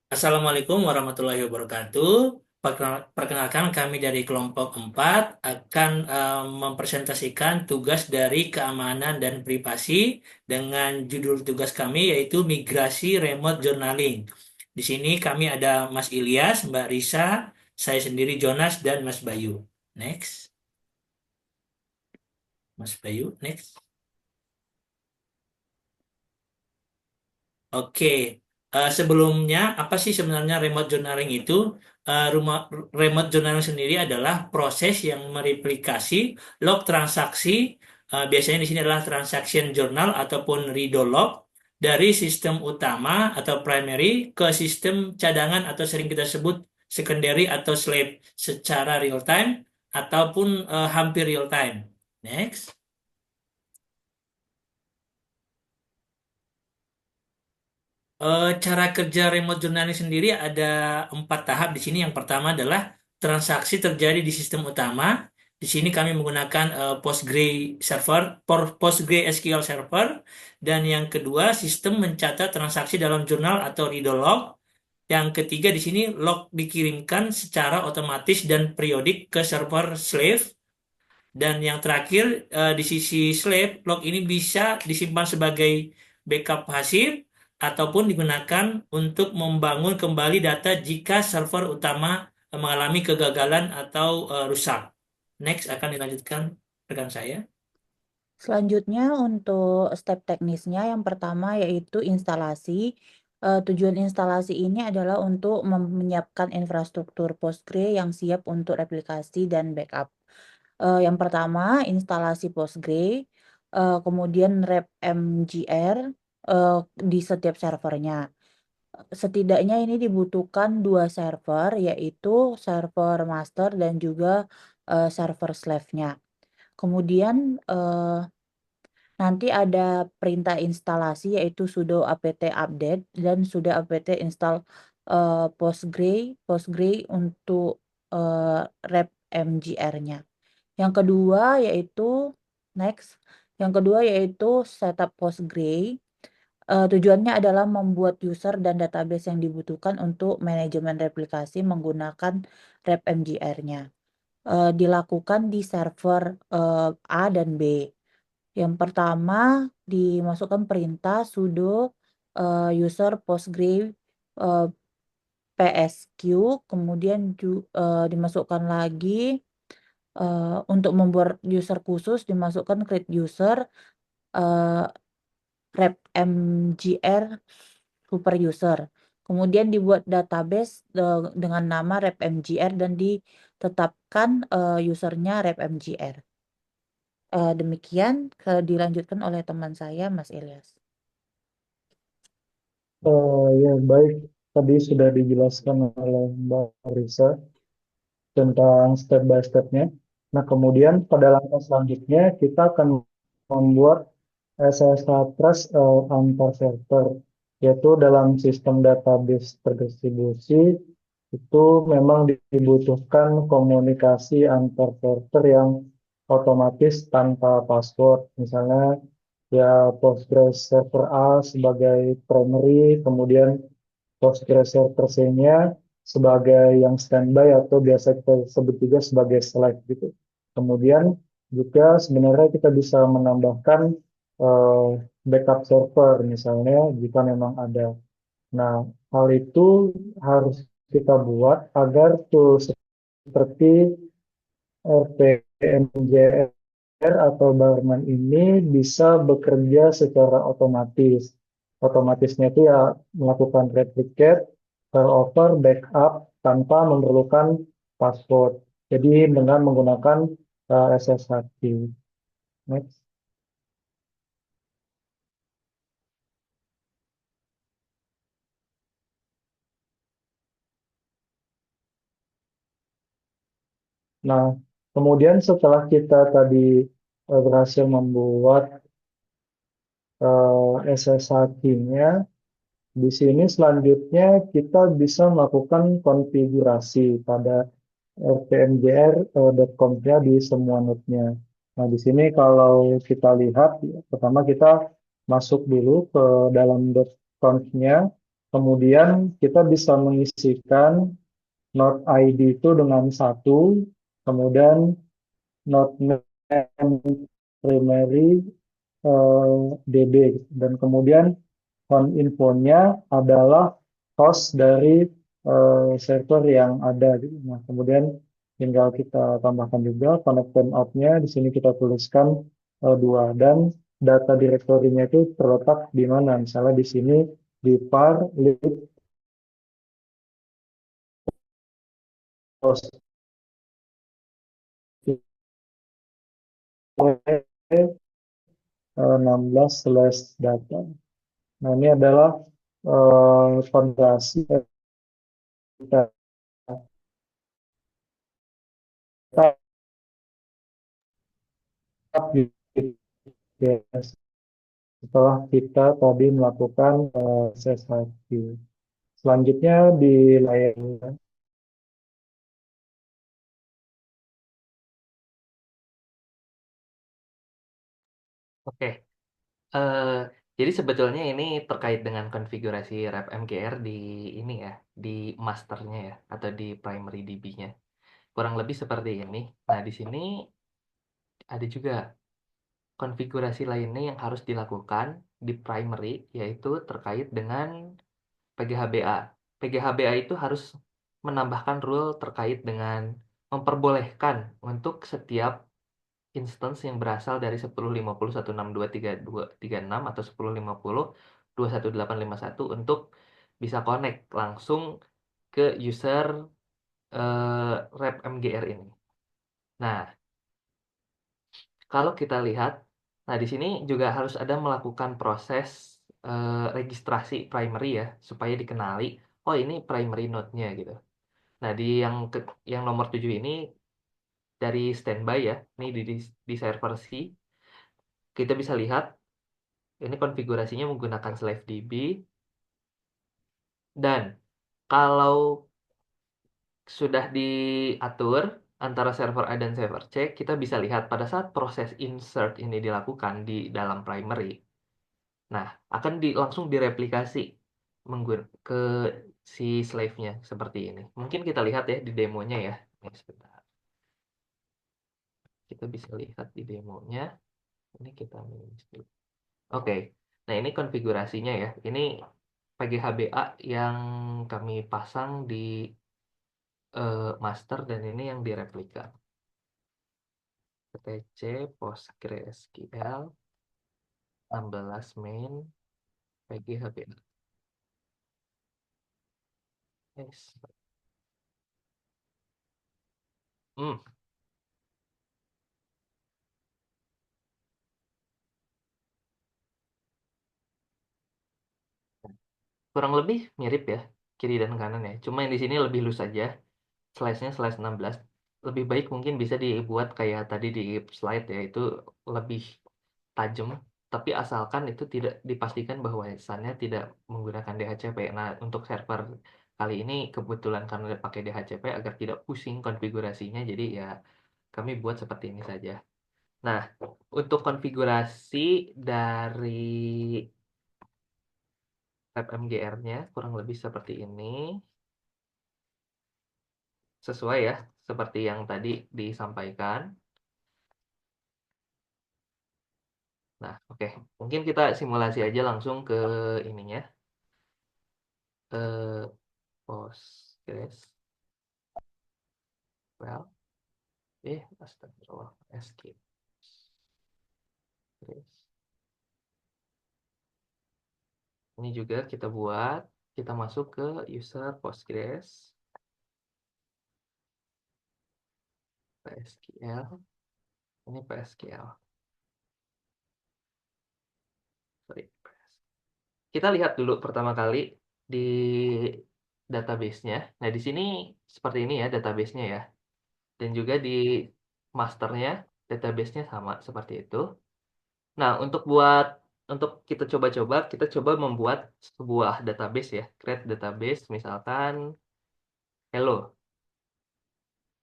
Assalamualaikum warahmatullahi wabarakatuh. Perkenalkan kami dari kelompok 4 akan mempresentasikan tugas dari keamanan dan privasi dengan judul tugas kami yaitu migrasi remote journaling. Di sini kami ada Mas Ilyas, Mbak Risa, saya sendiri Jonas, dan Mas Bayu. Next, Mas Bayu, next. Oke, sebelumnya apa sih sebenarnya remote journaling itu? Remote journaling sendiri adalah proses yang mereplikasi log transaksi, biasanya di sini adalah transaction journal ataupun redo log dari sistem utama atau primary ke sistem cadangan atau sering kita sebut secondary atau slave secara real time ataupun hampir real time. Next. Cara kerja remote journaling sendiri ada 4 tahap di sini. Yang pertama adalah transaksi terjadi di sistem utama. Di sini kami menggunakan PostgreSQL Server. Dan yang kedua, sistem mencatat transaksi dalam jurnal atau redo log. Yang ketiga di sini log dikirimkan secara otomatis dan periodik ke server slave. Dan yang terakhir di sisi slave, log ini bisa disimpan sebagai backup pasif ataupun digunakan untuk membangun kembali data jika server utama mengalami kegagalan atau rusak. Next akan dilanjutkan rekan saya. Selanjutnya untuk step teknisnya yang pertama yaitu instalasi. Tujuan instalasi ini adalah untuk menyiapkan infrastruktur Postgre yang siap untuk replikasi dan backup. Yang pertama instalasi Postgre, kemudian rep mgr di setiap servernya. Setidaknya ini dibutuhkan 2 server, yaitu server master dan juga server slave-nya. Kemudian nanti ada perintah instalasi yaitu sudo apt update dan sudo apt install Postgre untuk rep mgr-nya. Yang kedua yaitu next, yang kedua yaitu setup Postgre. Tujuannya adalah membuat user dan database yang dibutuhkan untuk manajemen replikasi menggunakan rep mgr-nya. Dilakukan di server A dan B. Yang pertama dimasukkan perintah sudo user postgre psq, kemudian dimasukkan lagi untuk membuat user khusus dimasukkan create user rep mgr super user. Kemudian dibuat database dengan nama rep mgr dan ditetapkan usernya rep mgr. Demikian dilanjutkan oleh teman saya, Mas Ilyas. Ya, baik. Tadi sudah dijelaskan oleh Mbak Risa tentang step by step-nya. Nah, kemudian pada langkah selanjutnya kita akan membuat SSH Trust antar server, yaitu dalam sistem database terdistribusi itu memang dibutuhkan komunikasi antar server yang otomatis tanpa password. Misalnya ya Postgres server A sebagai primary, kemudian Postgres server C-nya sebagai yang standby atau biasa kita sebut juga sebagai select gitu. Kemudian juga sebenarnya kita bisa menambahkan eh, backup server misalnya jika memang ada. Nah, hal itu harus kita buat agar tools seperti RPMJR atau Barman ini bisa bekerja secara otomatis. Otomatisnya itu ya melakukan replicate, failover, backup tanpa memerlukan password. Jadi dengan menggunakan SSH key. Next. Nah, kemudian setelah kita tadi berhasil membuat SSH key-nya, di sini selanjutnya kita bisa melakukan konfigurasi pada rpmjr.conf-nya di semua node-nya. Nah, di sini kalau kita lihat, pertama kita masuk dulu ke dalam .conf-nya. Kemudian kita bisa mengisikan node ID itu dengan satu, kemudian node name primary DB gitu. Dan kemudian infonya adalah host dari server yang ada gitu. Nah, kemudian tinggal kita tambahkan juga connect out-nya. Di sini kita tuliskan dua, dan data direktorinya itu terletak di mana. Misalnya di sini di var lib host 16/data. Nah, ini adalah fondasi kita. Setelah kita tadi melakukan SSID. Selanjutnya di layar. Oke, eh, jadi sebetulnya ini terkait dengan konfigurasi Rep MGR di ini ya, di masternya ya, atau di primary DB-nya. Kurang lebih seperti ini. Nah, di sini ada juga konfigurasi lainnya yang harus dilakukan di primary, yaitu terkait dengan PGHBA. PGHBA itu harus menambahkan rule terkait dengan memperbolehkan untuk setiap instance yang berasal dari 10.50.162.32.36 atau 10.50.21851 untuk bisa connect langsung ke user Rep MGR ini. Nah, kalau kita lihat, nah di sini juga harus ada melakukan proses registrasi primary ya, supaya dikenali, oh ini primary node-nya gitu. Nah, yang nomor 7 ini dari standby ya, ini di server C, kita bisa lihat ini konfigurasinya menggunakan /db, dan kalau sudah diatur antara server A dan server C, kita bisa lihat pada saat proses insert ini dilakukan di dalam primary, nah akan langsung direplikasi ke si slave-nya seperti ini. Mungkin kita lihat ya di demonya ya. Nih, sebentar. Kita bisa lihat di demonya. Ini kita minus dulu. Oke, nah ini konfigurasinya ya. Ini PGHBA yang kami pasang di master, dan ini yang direplika. PTC PostgreSQL 16 main PGHBA. Yes. Hmm, kurang lebih mirip ya, kiri dan kanan ya. Cuma yang di sini lebih loose aja. Slash-nya /16. Lebih baik mungkin bisa dibuat kayak tadi di slide ya, itu lebih tajam, tapi asalkan itu tidak dipastikan bahwa lisannya tidak menggunakan DHCP. Nah, untuk server kali ini kebetulan karena pakai DHCP agar tidak pusing konfigurasinya, jadi ya kami buat seperti ini saja. Nah, untuk konfigurasi dari MGR-nya kurang lebih seperti ini. Sesuai ya, seperti yang tadi disampaikan. Nah, oke. Mungkin kita simulasi aja langsung ke ininya. Postgres. Well, astagfirullah. Escape. Ini juga kita buat. Kita masuk ke user Postgres. PSQL. Ini PSQL. Sorry. Kita lihat dulu pertama kali di database-nya. Nah, di sini seperti ini ya database-nya ya. Dan juga di masternya database-nya sama seperti itu. Nah, untuk kita coba membuat sebuah database ya. Create database misalkan hello.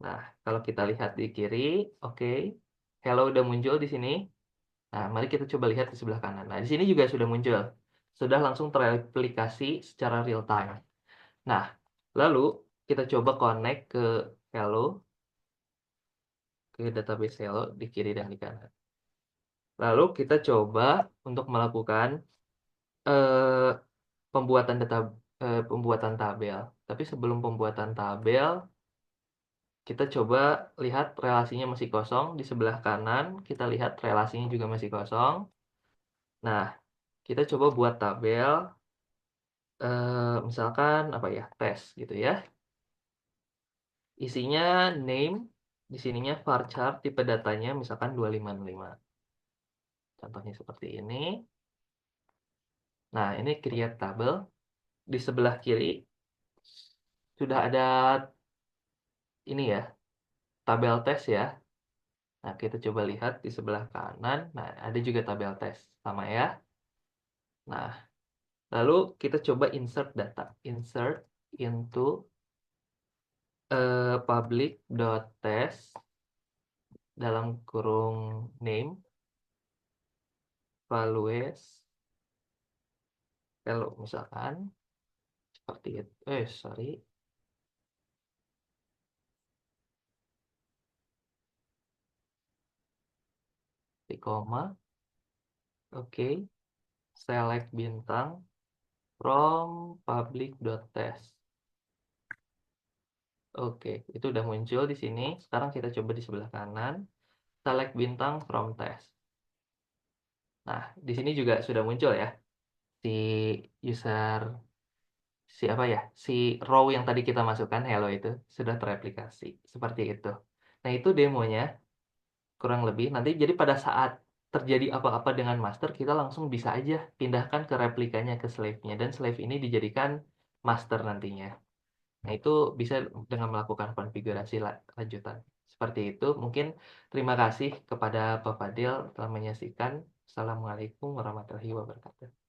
Nah, kalau kita lihat di kiri, oke. Hello udah muncul di sini. Nah, mari kita coba lihat di sebelah kanan. Nah, di sini juga sudah muncul. sudah langsung terreplikasi secara real time. Nah, lalu kita coba connect ke Hello, ke database Hello di kiri dan di kanan. Lalu kita coba untuk melakukan eh, pembuatan tabel. Tapi sebelum pembuatan tabel, kita coba lihat relasinya masih kosong. Di sebelah kanan, kita lihat relasinya juga masih kosong. Nah, kita coba buat tabel, misalkan apa ya, tes gitu ya. Isinya name, di sininya varchar, tipe datanya misalkan 255. Contohnya seperti ini. Nah, ini create tabel. Di sebelah kiri sudah ada ini ya, tabel tes ya. Nah, kita coba lihat di sebelah kanan. Nah, ada juga tabel tes. Sama ya. Nah, lalu kita coba insert data. Insert into public.test dalam kurung name values kalau misalkan seperti itu. Sorry. Di koma. Oke. Select bintang from public.test. Oke, itu udah muncul di sini. Sekarang kita coba di sebelah kanan. Select bintang from test. Nah, di sini juga sudah muncul ya. Si user, si apa ya, si row yang tadi kita masukkan, hello itu, sudah terreplikasi. Seperti itu. Nah, itu demonya, kurang lebih. Nanti jadi pada saat terjadi apa-apa dengan master, kita langsung bisa aja pindahkan ke replikanya ke slave-nya. Dan slave ini dijadikan master nantinya. Nah, itu bisa dengan melakukan konfigurasi lanjutan. Seperti itu. Mungkin terima kasih kepada Pak Fadil telah menyaksikan. Assalamualaikum warahmatullahi wabarakatuh.